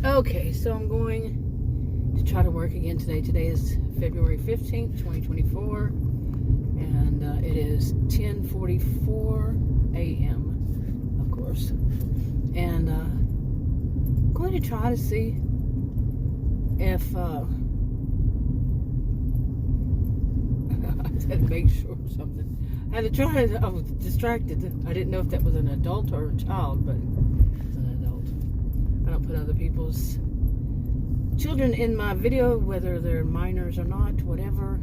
Okay, so I'm going to try to work again today. Today is February 15th, 2024, and it is 10:44 a.m., of course. And I'm going to try to see if I had to make sure of something. I had to try. I was distracted. I didn't know if that was an adult or a child, but it's an adult. I don't put other people's children in my video, whether they're minors or not, whatever.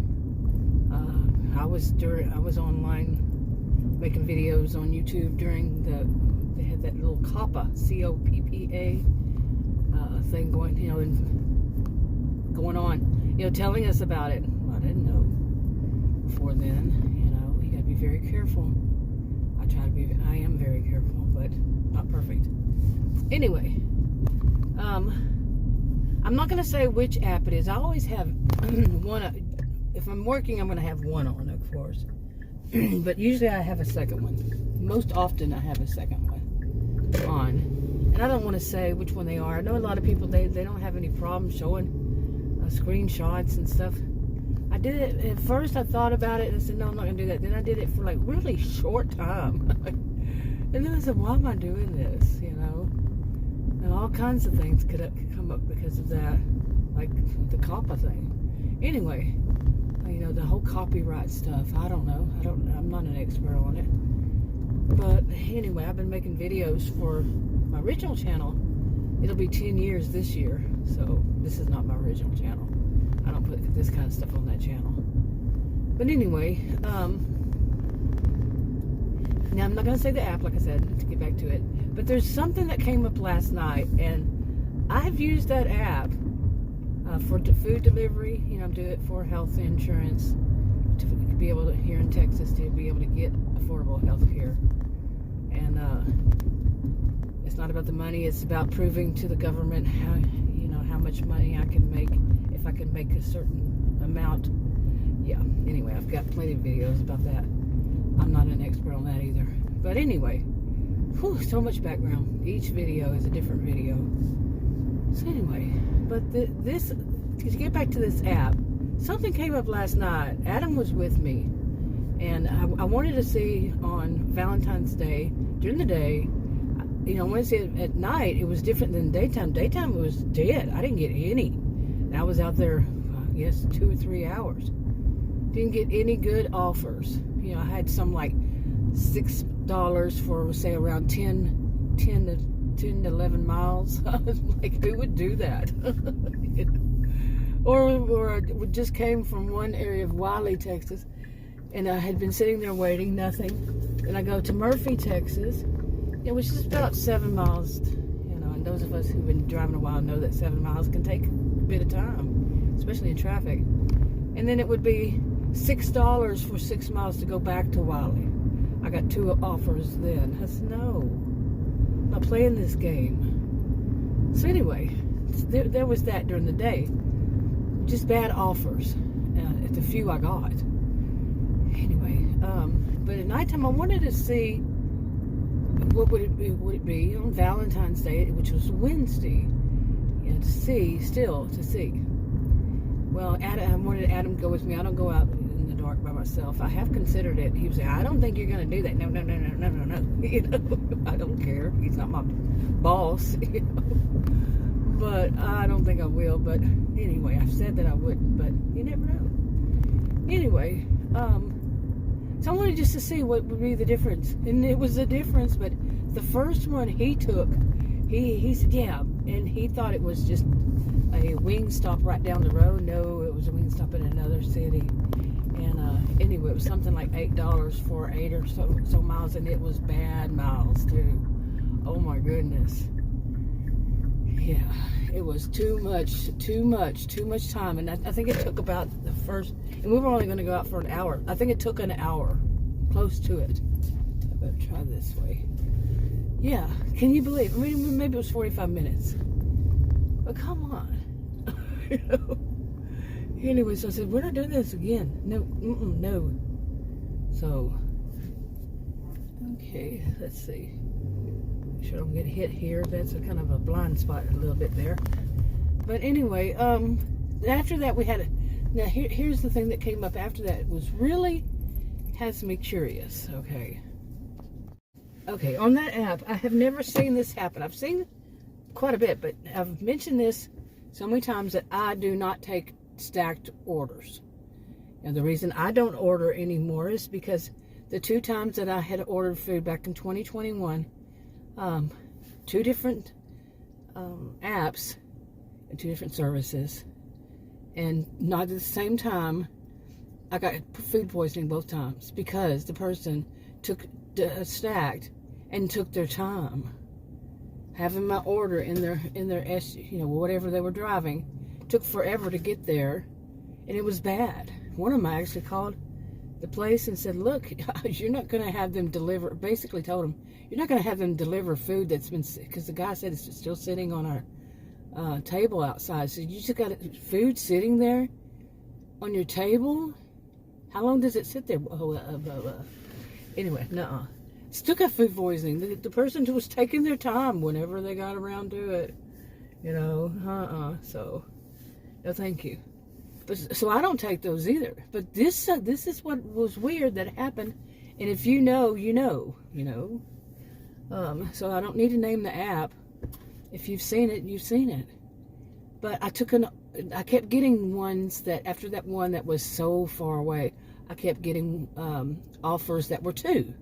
I was online making videos on YouTube during they had that little COPPA, C-O-P-P-A thing going on, telling us about it. Well, I didn't know before then. You got to be very careful. I am very careful, but not perfect. Anyway, I'm not going to say which app it is. I always have one. If I'm working, I'm going to have one on, of course. But usually I have a second one. Most often I have a second one on. And I don't want to say which one they are. I know a lot of people, they don't have any problem showing screenshots and stuff. I did it, at first I thought about it and I said, no, I'm not going to do that. Then I did it for like really short time. And then I said, why am I doing this, And all kinds of things could come up because of that, like the COPPA thing. Anyway, the whole copyright stuff, I don't know. I'm not an expert on it. But anyway, I've been making videos for my original channel. It'll be 10 years this year, so this is not my original channel. I don't put this kind of stuff on that channel. But anyway, now I'm not going to say the app, like I said, to get back to it. But there's something that came up last night, and I've used that app for food delivery. Do it for health insurance, to be able to, here in Texas, to be able to get affordable health care. And it's not about the money, it's about proving to the government how much money I can make if I can make a certain amount. Yeah, anyway, I've got plenty of videos about that. I'm not an expert on that either. But anyway, so much background. Each video is a different video. So anyway, but to get back to this app, something came up last night. Adam was with me, and I wanted to see on Valentine's Day, during the day, I wanted to see it at night. It was different than daytime. Daytime was dead. I didn't get any. And I was out there, I guess, 2 or 3 hours. Didn't get any good offers. I had some like $6 for, say, around 10 to 11 miles. I was like, who would do that? Or I just came from one area of Wiley, Texas, and I had been sitting there waiting, nothing. And I go to Murphy, Texas, which is about 7 miles. And those of us who've been driving a while know that 7 miles can take a bit of time, especially in traffic. And then it would be $6 for 6 miles to go back to Wiley. I got 2 offers then. I said, no, I'm not playing this game. So anyway, there was that during the day. Just bad offers at the few I got. Anyway, but at nighttime I wanted to see what would it be on Valentine's Day, which was Wednesday. To see. Well, I wanted Adam to go with me. I don't go out in the dark by myself. I have considered it. He was saying, I don't think you're going to do that. No. I don't care. He's not my boss. But I don't think I will. But anyway, I've said that I wouldn't, but you never know. Anyway, so I wanted just to see what would be the difference. And it was a difference, but the first one he took, he said, yeah, and he thought it was just a wing stop right down the road. No, it was a wing stop in another city. And anyway, it was something like $8 for 8 or so miles, and it was bad miles too. Oh my goodness. Yeah, it was too much time. And I think it took about the first, and we were only going to go out for an hour. I think it took an hour, close to it. I better try this way. Yeah, can you believe? I mean, maybe it was 45 minutes. But come on. Anyway, so I said, we're not doing this again. No. So, okay, let's see. Make sure I don't get hit here. That's a kind of a blind spot a little bit there. But anyway, after that we had now here's the thing that came up after that. It was really has me curious. Okay, on that app, I have never seen this happen. I've seen quite a bit, but I've mentioned this so many times that I do not take stacked orders. And the reason I don't order anymore is because the 2 times that I had ordered food back in 2021, 2 different apps and 2 different services, and not at the same time, I got food poisoning both times because the person took stacked and took their time having my order in their whatever they were driving. Took forever to get there, and it was bad. One of them I actually called the place and said, look, you're not going to have them deliver, basically told them, you're not going to have them deliver food that's been, because the guy said it's still sitting on our table outside. So you just got food sitting there on your table? How long does it sit there? Anyway, no. Still got food poisoning. The person was taking their time whenever they got around to it. So, no thank you. But so I don't take those either. But this is what was weird that happened. And if you know, you know. So I don't need to name the app. If you've seen it, you've seen it. But I kept getting ones that, after that one that was so far away, I kept getting offers that were 2.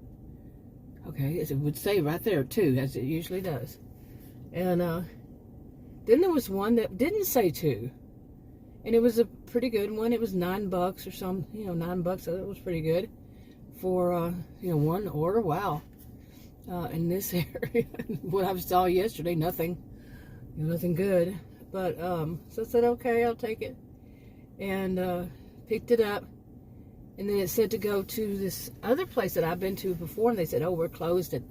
Okay, it would say right there 2, as it usually does. And then there was one that didn't say 2. And it was a pretty good one. It was $9 or some, $9. So it was pretty good for, one order. Wow. In this area, what I saw yesterday, nothing good. But, so I said, okay, I'll take it. And picked it up. And then it said to go to this other place that I've been to before. And they said, oh, we're closed at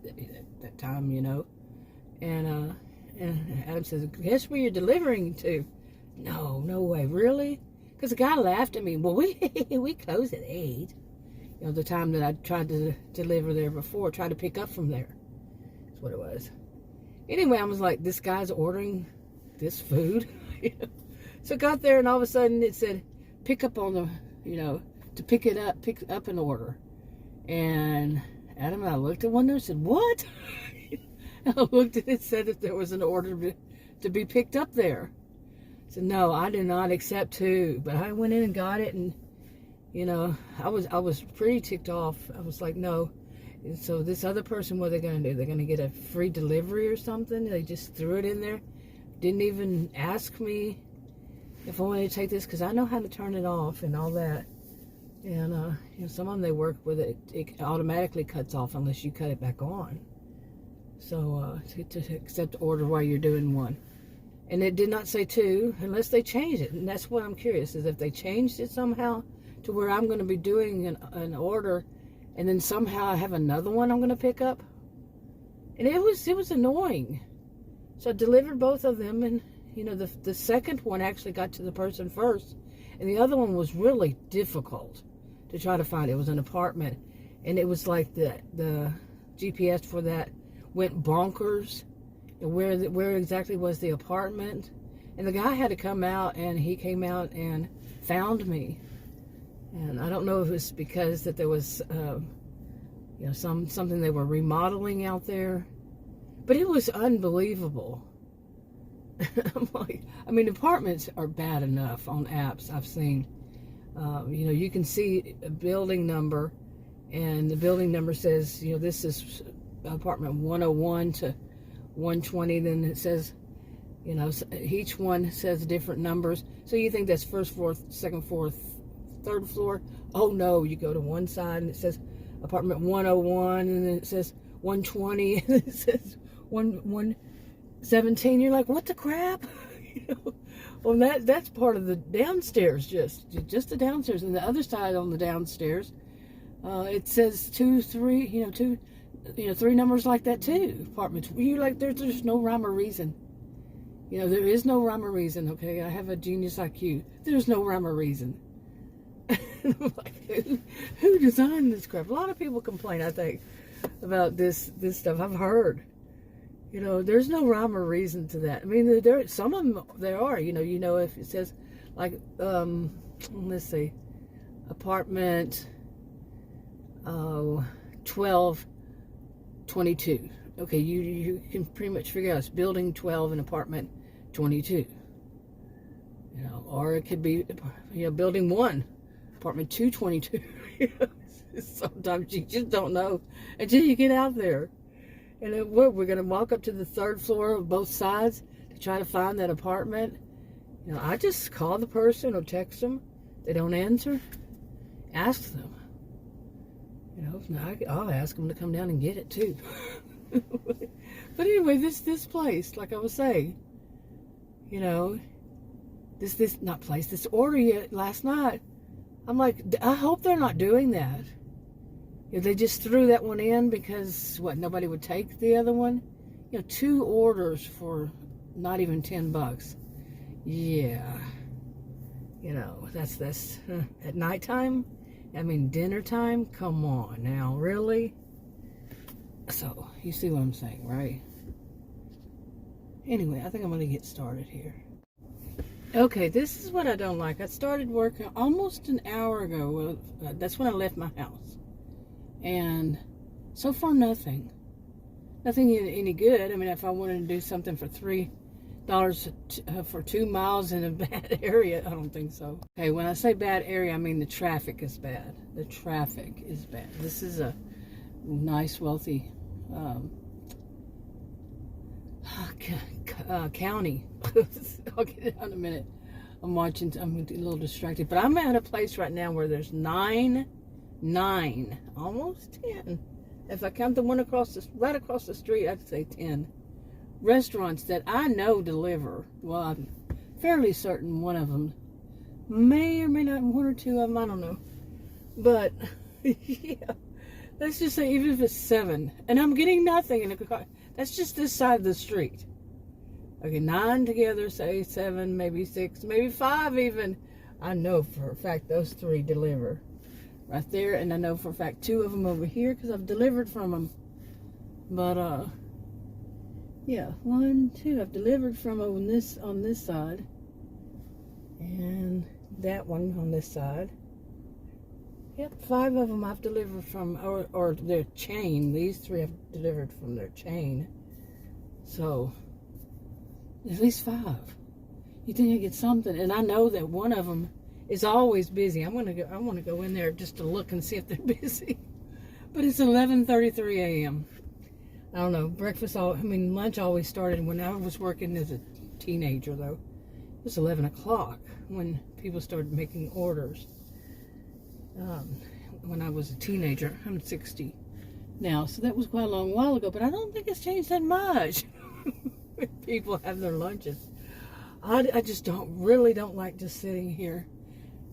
that time, And Adam says, guess where you're delivering to? No way, really? Because the guy laughed at me. Well, we close at 8. The time that I tried to deliver there before, tried to pick up from there. That's what it was. Anyway, I was like, this guy's ordering this food. So I got there, and all of a sudden it said, pick up on the, to pick up an order. And Adam and I looked at one there and said, what? And I looked at it, said that there was an order to be picked up there. I said, no, I do not accept 2. But I went in and got it, and I was pretty ticked off. I was like, no. And so this other person, what are they going to do? They're going to get a free delivery or something? They just threw it in there. Didn't even ask me if I wanted to take this, because I know how to turn it off and all that. And some of them, they work with it. It automatically cuts off unless you cut it back on. So to accept the order while you're doing one. And it did not say 2 unless they changed it. And that's what I'm curious, is if they changed it somehow to where I'm going to be doing an order, and then somehow I have another one I'm going to pick up. And it was annoying. So I delivered both of them, and the second one actually got to the person first, and the other one was really difficult to try to find. It was an apartment, and it was like the GPS for that went bonkers. Where exactly was the apartment? And the guy had to come out, and he came out and found me. And I don't know if it was because that there was, something they were remodeling out there, but it was unbelievable. I'm like, apartments are bad enough on apps I've seen. You can see a building number, and the building number says, this is apartment 101 to 120. Then it says, each one says different numbers. So you think that's first floor, second floor, third floor. Oh no, you go to one side and it says apartment 101, and then it says 120, and then it says 117. You're like, what the crap? Well, that's part of the downstairs, just the downstairs. And the other side on the downstairs, it says 2, 3, 3 numbers like that too. Apartments. You're like, there's no rhyme or reason. There is no rhyme or reason. Okay, I have a genius IQ. There's no rhyme or reason. I'm like, who designed this crap? A lot of people complain, I think, about this stuff. I've heard, There's no rhyme or reason to that. I mean, some of them there are. If it says like, let's see, apartment 1222. Okay, you can pretty much figure out it's building 12 and apartment 22. Or it could be building 1, apartment 222. Sometimes you just don't know until you get out there. And then we're going to walk up to the 3rd floor of both sides to try to find that apartment. I just call the person or text them. They don't answer. Ask them. I'll ask them to come down and get it too. But anyway, this place, like I was saying, this order last night. I'm like, I hope they're not doing that. They just threw that one in because nobody would take the other one. 2 orders for not even $10. Yeah. That's at nighttime. I mean, dinner time. Come on now, really? So you see what I'm saying, right? Anyway, I think I'm going to get started here. Okay, this is what I don't like. I started working almost an hour ago. That's when I left my house. And so far, nothing any good. I mean, if I wanted to do something for $3 for 2 miles in a bad area, I don't think so. Okay, when I say bad area, I mean the traffic is bad. The traffic is bad. This is a nice, wealthy county. I'll get it out in a minute. I'm a little distracted, but I'm at a place right now where there's 9, almost 10. If I count the one right across the street, I'd say 10 restaurants that I know deliver. Well, I'm fairly certain one of them may or may not, 1 or 2 of them, I don't know. But yeah, let's just say even if it's 7, and I'm getting nothing in a car. That's just this side of the street. Okay, 9 together, say 7, maybe 6, maybe 5 even. I know for a fact those 3 deliver right there, and I know for a fact 2 of them over here because I've delivered from them. But yeah, 1, 2, I've delivered from on this side, and that one on this side. Yep, 5 of them I've delivered from, or their chain. These 3 I've delivered from their chain. So at least 5. You think I get something? And I know that one of them is always busy. I want to go in there just to look and see if they're busy. But it's 11:33 a.m. I don't know. Lunch always started when I was working as a teenager, though. It was 11 o'clock when people started making orders. When I was a teenager. I'm 60 now, so that was quite a long while ago, but I don't think it's changed that much. People have their lunches. I just really don't like just sitting here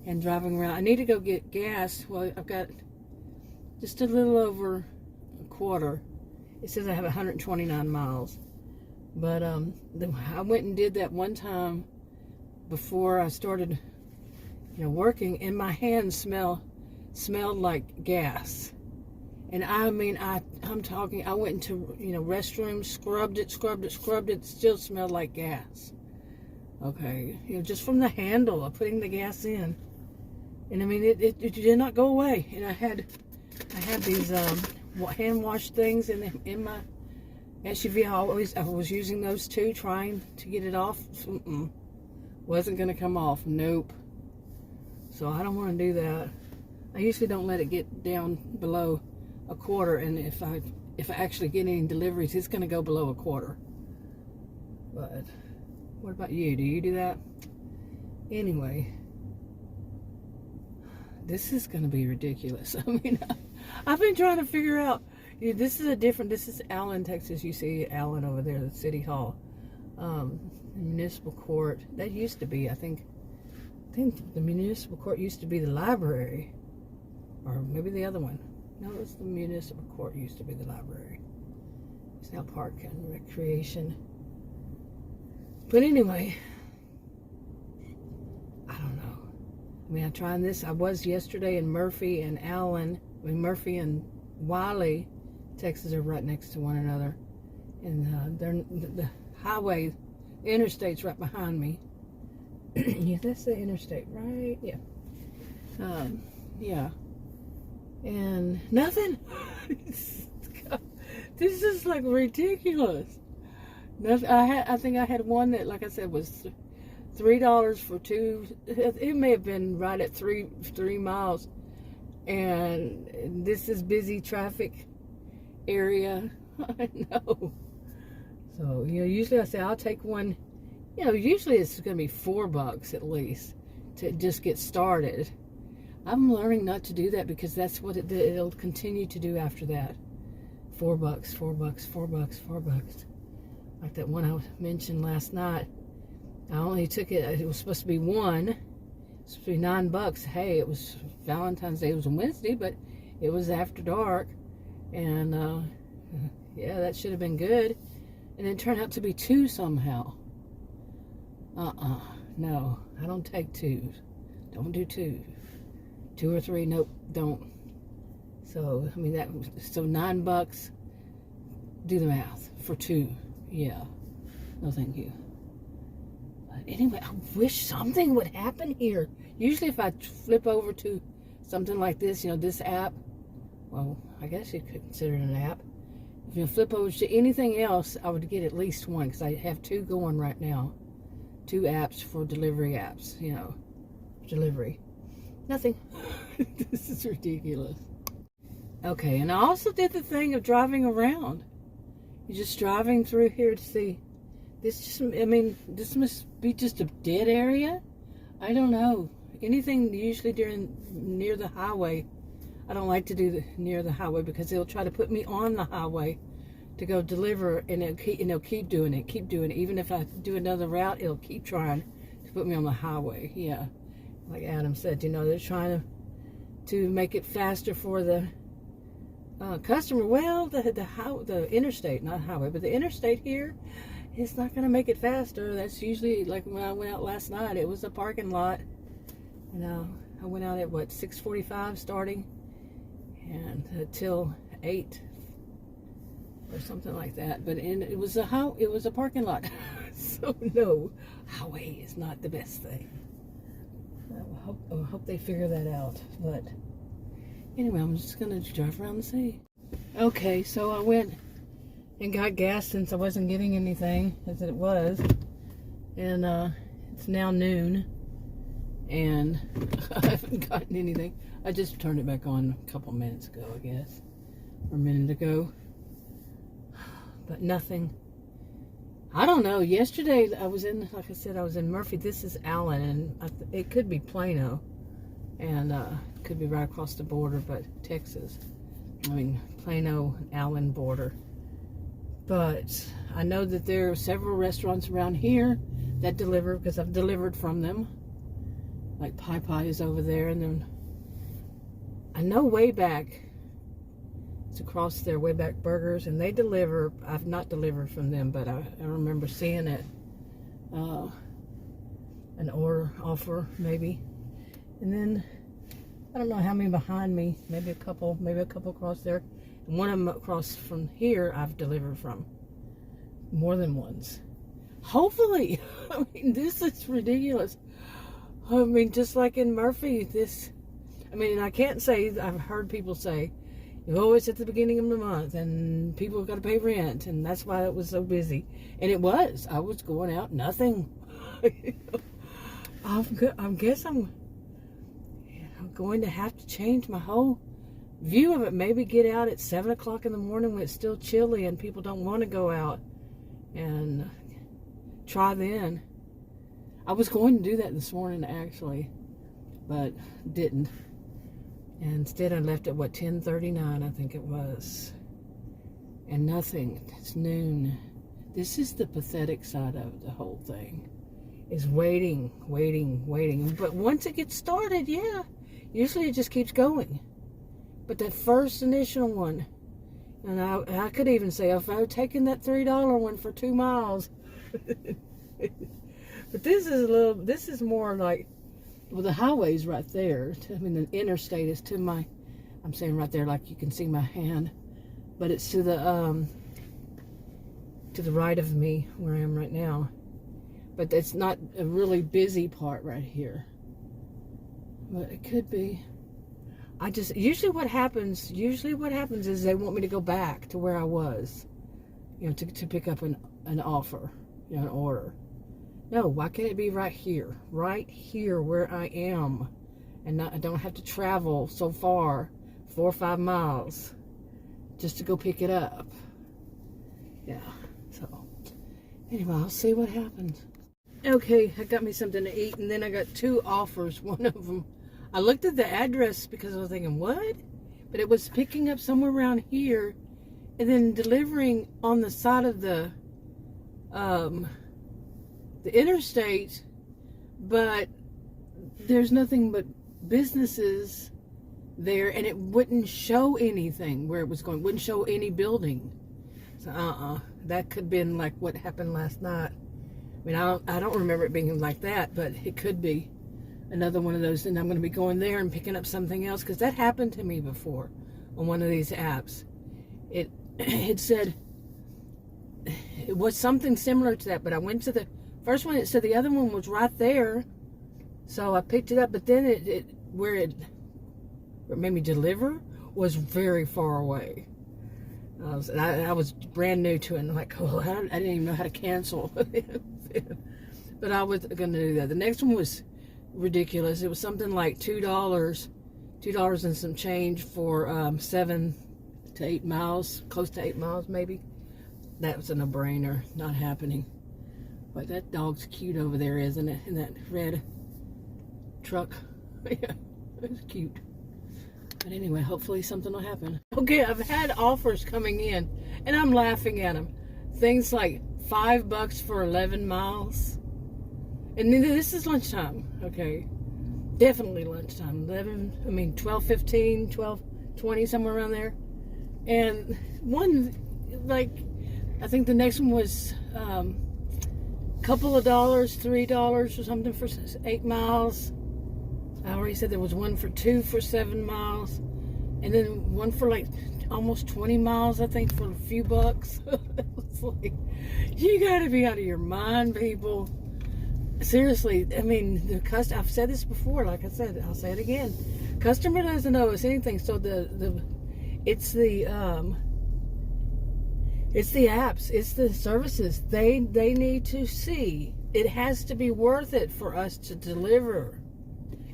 and driving around. I need to go get gas. Well, I've got just a little over a quarter. It says I have 129 miles. But I went and did that one time before I started, working, and my hands smelled like gas. And I'm talking, I went into, restrooms, scrubbed it, still smelled like gas. Okay, just from the handle of putting the gas in. And it did not go away. And I had these hand wash things in my SUV. I was using those too, trying to get it off. Wasn't going to come off. Nope. So I don't want to do that. I usually don't let it get down below a quarter, and if I actually get any deliveries, it's going to go below a quarter. But what about you? Do you do that? Anyway, this is going to be ridiculous. I've been trying to figure out. This is Allen, Texas. You see Allen over there, the city hall, municipal court. That used to be, I think the municipal court used to be the library, or maybe the other one. No, it's the municipal court used to be the library. It's now park and recreation. But anyway, I don't know. I'm trying this. I was yesterday in Murphy and Allen. Murphy and Wiley, Texas, are right next to one another. And the highway, the interstate's right behind me. Yeah, that's the interstate, right? Yeah. Yeah. And nothing. This is like ridiculous. Nothing. I think I had one that, like I said, was $3 for two. It may have been right at 3 miles. And this is busy traffic area. I know. So, usually I say I'll take one. Usually it's going to be $4 at least to just get started. I'm learning not to do that because that's what it'll continue to do after that. $4, $4, $4. Like that one I mentioned last night. I only took it was supposed to be one. It was supposed to be $9. Hey, it was Valentine's Day. It was a Wednesday, but it was after dark. And, yeah, that should have been good. And it turned out to be 2 somehow. No, I don't take 2s. Don't do 2. 2 or 3, nope, don't. So, I mean, so $9, do the math, for 2. Yeah, no thank you. But anyway, I wish something would happen here. Usually if I flip over to something like this, this app, well, I guess you could consider it an app. If you flip over to anything else, I would get at least one, because I have 2 going right now. 2 apps for delivery apps, delivery. Nothing. This is ridiculous. Okay, and I also did the thing of driving around. You're just driving through here to see. This must be just a dead area. I don't know. Anything usually near the highway. I don't like to do near the highway because they'll try to put me on the highway to go deliver, and they'll keep doing it. Even if I do another route, it'll keep trying to put me on the highway. Yeah, like Adam said, they're trying to make it faster for the customer. Well, the interstate, not highway, but the interstate here is not going to make it faster. That's usually, like when I went out last night, it was a parking lot. I went out at 6:45 starting, and until 8 or something like that. But it was a parking lot. So no, highway is not the best thing. I hope they figure that out. But anyway, I'm just gonna drive around and see. Okay, so I went and got gas since I wasn't getting anything, as it was, and it's now noon, and I haven't gotten anything. I just turned it back on a couple minutes ago, I guess, or a minute ago, but nothing. I don't know. Yesterday I was in, like I said, I was in Murphy. This is Allen, and it could be Plano, and it could be right across the border, but Texas. I mean, Plano, Allen border. But I know that there are several restaurants around here that deliver, because I've delivered from them. Like Pie Pie is over there, and then I know Way Back, it's across there, Way Back Burgers, and they deliver. I've not delivered from them, but I remember seeing it, an order offer maybe. And then I don't know how many behind me, maybe a couple across there. And one of them across from here I've delivered from more than once. Hopefully. I mean, this is ridiculous. I mean, just like in Murphy, and I can't say, I've heard people say, it's at the beginning of the month and people got to pay rent, and that's why it was so busy. And it was. I was going out, nothing. I guess I'm going to have to change my whole view of it. Maybe get out at 7 o'clock in the morning when it's still chilly and people don't want to go out, and try then. I was going to do that this morning actually, but didn't. And instead I left at 10:39, I think it was. And nothing. It's noon. This is the pathetic side of the whole thing. Is waiting. But once it gets started, yeah, usually it just keeps going. But that first initial one, and I could even say, if I had taken that $3 one for 2 miles. But this is more like, well, the highway's right there. The interstate is to my, I'm saying right there like you can see my hand, but it's to the to the right of me where I am right now. But it's not a really busy part right here. But it could be. Usually what happens is they want me to go back to where I was, to pick up an offer, an order. No, why can't it be right here where I am, and I don't have to travel so far, 4 or 5 miles, just to go pick it up. Yeah, so anyway, I'll see what happens. Okay, I got me something to eat, and then I got 2 offers. One of them, I looked at the address because I was thinking, what? But it was picking up somewhere around here and then delivering on the side of the interstate, but there's nothing but businesses there, and it wouldn't show anything where it was going, wouldn't show any building. So that could have been like what happened last night. I mean, I don't remember it being like that, but it could be another one of those, and I'm going to be going there and picking up something else, because that happened to me before on one of these apps. It said it was something similar to that, but I went to the first one. It said the other one was right there, so I picked it up, but then where it made me deliver was very far away. I was brand new to it, and I'm like, oh, I didn't even know how to cancel. But I was going to do that. The next one was ridiculous. It was something like $2 and some change for 7 to 8 miles, close to 8 miles maybe. That was a no-brainer. Not happening. But that dog's cute over there, isn't it? In that red truck. Yeah, it's cute. But anyway, hopefully something will happen. Okay, I've had offers coming in, and I'm laughing at them. Things like $5 for 11 miles. And then this is lunchtime, okay? Definitely lunchtime. 12:15, 12:20, somewhere around there. And one, like, I think the next one was a couple of dollars, $3 or something for 8 miles. I already said there was one for 2 for 7 miles. And then one for like almost 20 miles, I think, for a few bucks. It's like, you gotta be out of your mind, people. Seriously, I mean, I've said this before, like I said, I'll say it again. Customer doesn't owe us anything, so it's the apps, it's the services. They need to see. It has to be worth it for us to deliver.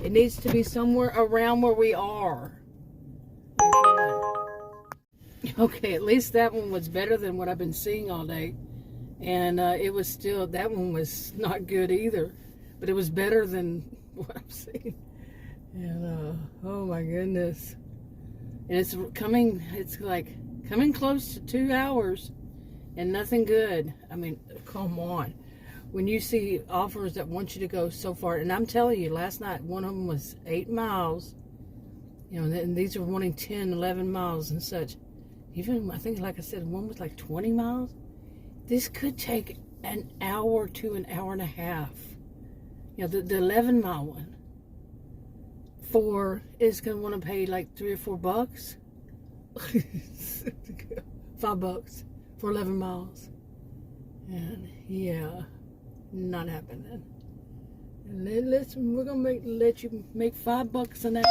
It needs to be somewhere around where we are. Okay, at least that one was better than what I've been seeing all day. And it was still, that one was not good either. But it was better than what I've seen. And, oh my goodness. And it's like coming close to 2 hours and nothing good. I mean, come on. When you see offers that want you to go so far, and I'm telling you, last night, one of them was 8 miles, and these are wanting 10, 11 miles and such. Even, I think, like I said, one was like 20 miles. This could take an hour to an hour and a half. The 11-mile one is going to want to pay like $3 or $4. $5 for 11 miles. And yeah, not happening. And then we're going to let you make $5 an hour.